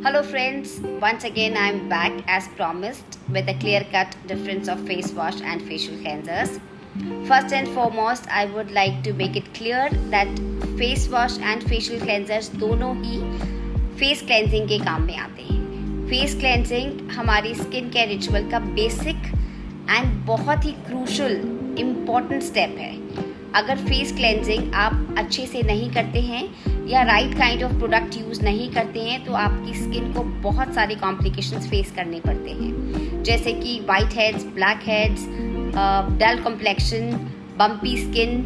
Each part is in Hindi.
Hello friends, once again I am back as promised with a clear-cut difference of face wash and facial cleansers. First and foremost, I would like to make it clear that face wash and facial cleansers दोनों ही फेस क्लेंजिंग के काम में आते हैं. फेस क्लेंजिंग हमारी स्किन केयर रिचुअल का बेसिक एंड बहुत ही क्रूशल इम्पॉर्टेंट स्टेप है. अगर फेस क्लेंजिंग आप अच्छे से नहीं करते हैं या right kind of product use नहीं करते हैं तो आपकी स्किन को बहुत सारे कॉम्प्लिकेशंस फेस करने पड़ते हैं, जैसे कि white heads, black heads, dull complexion, bumpy skin,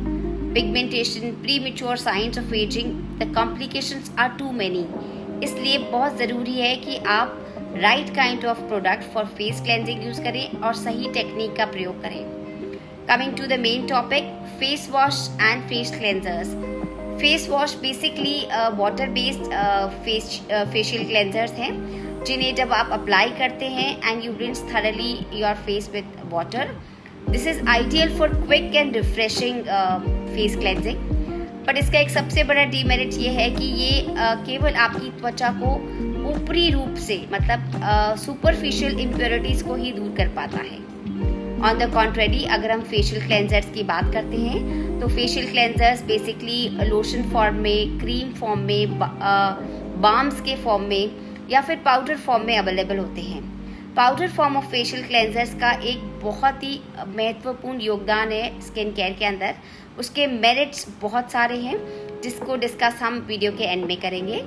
pigmentation, premature signs of ageing. The complications are too many. इसलिए बहुत ज़रूरी है कि आप right kind of product for face cleansing use करें और सही टेक्निक का प्रयोग करें. Coming to the main topic, face wash and face cleansers. Face wash basically water based facial cleansers हैं जिन्हें जब आप अप्लाई करते हैं and you rinse thoroughly your face with water. This is ideal for quick and refreshing face cleansing. But इसका एक सबसे बड़ा डीमेरिट ये है कि ये केवल आपकी त्वचा को ऊपरी रूप से मतलब सुपरफिशियल इम्प्योरिटीज़ को ही दूर कर पाता है. ऑन द कॉन्ट्रेरी, अगर हम फेशियल क्लेंजर्स की बात करते हैं तो facial cleansers basically lotion form में, क्रीम फॉर्म में, बाम्स के फॉर्म में या फिर पाउडर फॉर्म में अवेलेबल होते हैं. Powder form of facial cleansers का एक बहुत ही महत्वपूर्ण योगदान है स्किन केयर के अंदर. उसके मेरिट्स बहुत सारे हैं जिसको डिस्कस हम वीडियो के एंड में करेंगे.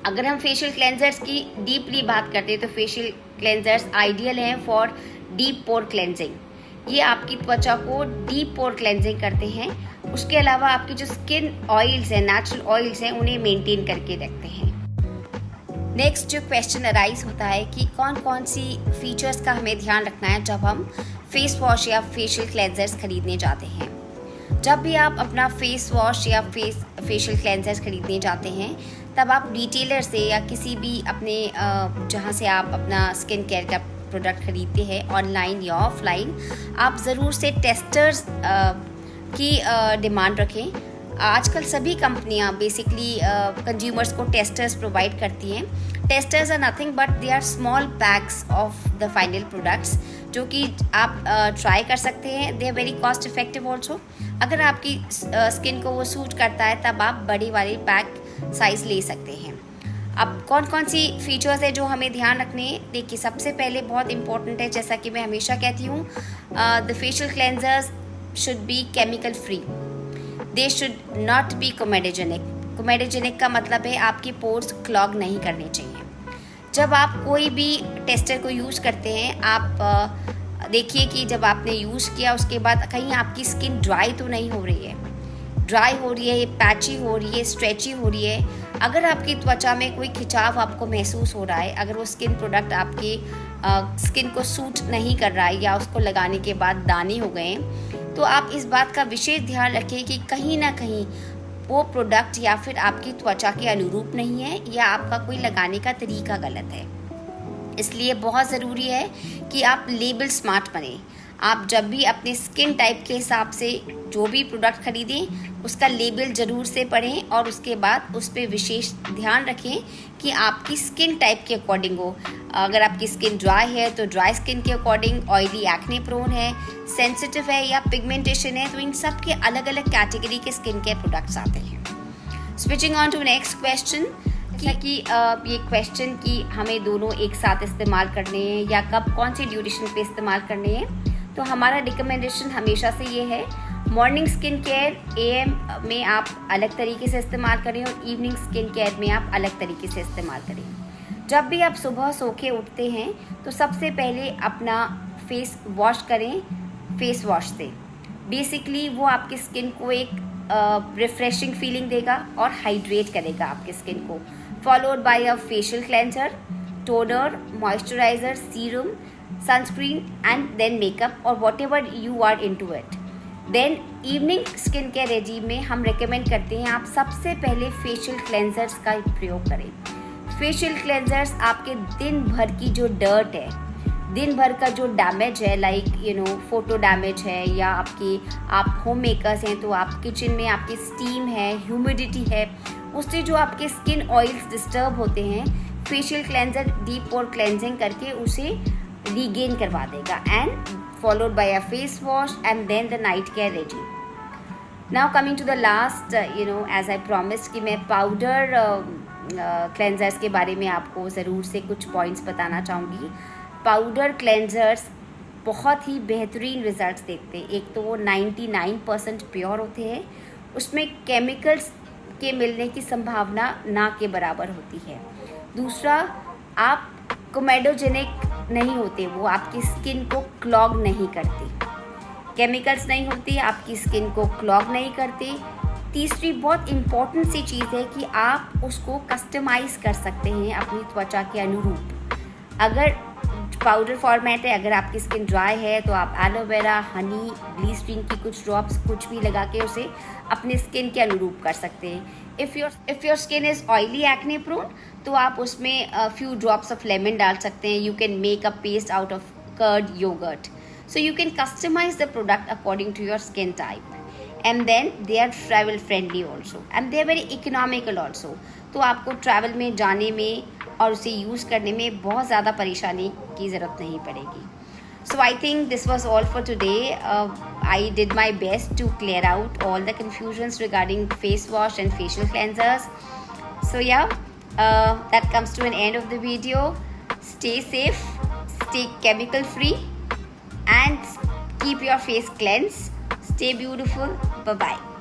अगर हम फेशियल क्लेंजर्स की डीपली बात करते हैं तो फेशियल क्लेंजर्स आइडियल हैं फॉर डीप पोर क्लेंजिंग. ये आपकी त्वचा को डीप पोर क्लेंजिंग करते हैं. उसके अलावा आपकी जो स्किन ऑयल्स हैं, नेचुरल ऑयल्स हैं, उन्हें मेंटेन करके रखते हैं. नेक्स्ट जो क्वेश्चन अराइज होता है कि कौन कौन सी फीचर्स का हमें ध्यान रखना है जब हम फेस वॉश या फेशियल क्लेंजर्स खरीदने जाते हैं. जब भी आप अपना फेस वॉश या फेशियल क्लेंजर्स खरीदने जाते हैं तब आप रिटेलर से या किसी भी अपने जहाँ से आप अपना स्किन केयर का प्रोडक्ट खरीदते हैं, ऑनलाइन या ऑफलाइन, आप ज़रूर से टेस्टर्स की डिमांड रखें. आजकल सभी कंपनियां बेसिकली कंज्यूमर्स को टेस्टर्स प्रोवाइड करती हैं. Testers are nothing but they are small packs of the final products जो कि आप ट्राई कर सकते हैं. They are very cost effective also. अगर आपकी स्किन को वो सूट करता है तब आप बड़ी वाली पैक साइज़ ले सकते हैं. अब कौन कौन सी फीचर्स है जो हमें ध्यान रखने हैं. देखिए, सबसे पहले बहुत इंपॉर्टेंट है, जैसा कि मैं हमेशा कहती हूँ, the facial cleansers should be chemical free. They should not be comedogenic. Comedogenic का मतलब है आपकी पोर्स क्लॉग नहीं करने चाहिए. जब आप कोई भी टेस्टर को यूज़ करते हैं, आप देखिए कि जब आपने यूज़ किया उसके बाद कहीं आपकी स्किन ड्राई तो नहीं हो रही है. ड्राई हो रही है, पैची हो रही है, स्ट्रेची हो रही है. अगर आपकी त्वचा में कोई खिंचाव आपको महसूस हो रहा है, अगर वो स्किन प्रोडक्ट आपकी स्किन को सूट नहीं कर रहा है या उसको लगाने के बाद दाने हो गए हैं, तो आप इस बात का विशेष ध्यान रखें कि कहीं ना कहीं वो प्रोडक्ट या फिर आपकी त्वचा के अनुरूप नहीं है या आपका कोई लगाने का तरीका गलत है. इसलिए बहुत ज़रूरी है कि आप लेबल स्मार्ट बनें. आप जब भी अपने स्किन टाइप के हिसाब से जो भी प्रोडक्ट खरीदें उसका लेबल ज़रूर से पढ़ें और उसके बाद उस पर विशेष ध्यान रखें कि आपकी स्किन टाइप के अकॉर्डिंग हो. अगर आपकी स्किन ड्राई है तो ड्राई स्किन के अकॉर्डिंग, ऑयली एक्ने प्रोन है, सेंसिटिव है या पिगमेंटेशन है, तो इन सब के अलग अलग कैटेगरी के स्किन केयर प्रोडक्ट्स आते हैं. Switching on to next question कि ये क्वेश्चन कि हमें दोनों एक साथ इस्तेमाल करने हैं या कब कौन सी ड्यूरेशन पे इस्तेमाल करने हैं. तो हमारा रिकमेंडेशन हमेशा से ये है, मॉर्निंग स्किन केयर AM में आप अलग तरीके से इस्तेमाल करें और इवनिंग स्किन केयर में आप अलग तरीके से इस्तेमाल करें. जब भी आप सुबह सो के उठते हैं तो सबसे पहले अपना फेस वॉश करें फेस वॉश से. बेसिकली वो आपकी स्किन को एक रिफ्रेशिंग फीलिंग देगा और हाइड्रेट करेगा आपकी स्किन को. Followed by a facial cleanser, toner, moisturiser, serum, sunscreen and then makeup or whatever you are into it. Then evening skin care regime में हम रेकमेंड करते हैं आप सबसे पहले फेशियल क्लेंजर्स का प्रयोग करें. फेशियल क्लेंजर्स आपके दिन भर की जो डर्ट है, दिन भर का जो डैमेज है, लाइक फोटो डैमेज है या आप होम मेकर्स हैं तो आप किचन में आपकी स्टीम है, ह्यूमिडिटी है, उससे जो आपके स्किन ऑयल्स डिस्टर्ब होते हैं, facial cleanser deep pore cleansing करके उसे रीगेन करवा देगा, and followed by a face wash and then the night care ready. Now coming to the last, as I promised कि मैं पाउडर क्लेंजर्स के बारे में आपको ज़रूर से कुछ पॉइंट्स बताना चाहूँगी. पाउडर क्लेंजर्स बहुत ही बेहतरीन रिजल्ट्स देते हैं. एक तो वो 99% प्योर होते हैं, उसमें केमिकल्स के मिलने की संभावना ना के बराबर होती है. दूसरा, आप कोमेडोजेनिक नहीं होते, वो आपकी स्किन को क्लॉग नहीं करती. केमिकल्स नहीं होती, आपकी स्किन को क्लॉग नहीं करती. तीसरी बहुत इम्पॉर्टेंट सी चीज़ है कि आप उसको कस्टमाइज़ कर सकते हैं अपनी त्वचा के अनुरूप. अगर पाउडर फॉर्मेट है, अगर आपकी स्किन ड्राई है तो आप एलोवेरा, हनी, ग्लिसरीन की कुछ ड्रॉप्स कुछ भी लगा के उसे अपनी स्किन के अनुरूप कर सकते हैं. If your skin is oily acne prone तो आप उसमें फ्यू ड्रॉप्स ऑफ लेमन डाल सकते हैं. You can make a paste out of curd yoghurt. So you can customize the product according to your skin type, and then they are travel friendly also, and they are very economical also. तो आपको ट्रैवल में जाने में और उसे यूज़ करने में बहुत ज़्यादा परेशानी की ज़रूरत नहीं पड़ेगी. So I think this was all for today. I did my best to clear out all the confusions regarding face wash and facial cleansers. So yeah, that comes to an end of the video. Stay safe, stay chemical free, and keep your face cleansed. Stay beautiful. Bye bye.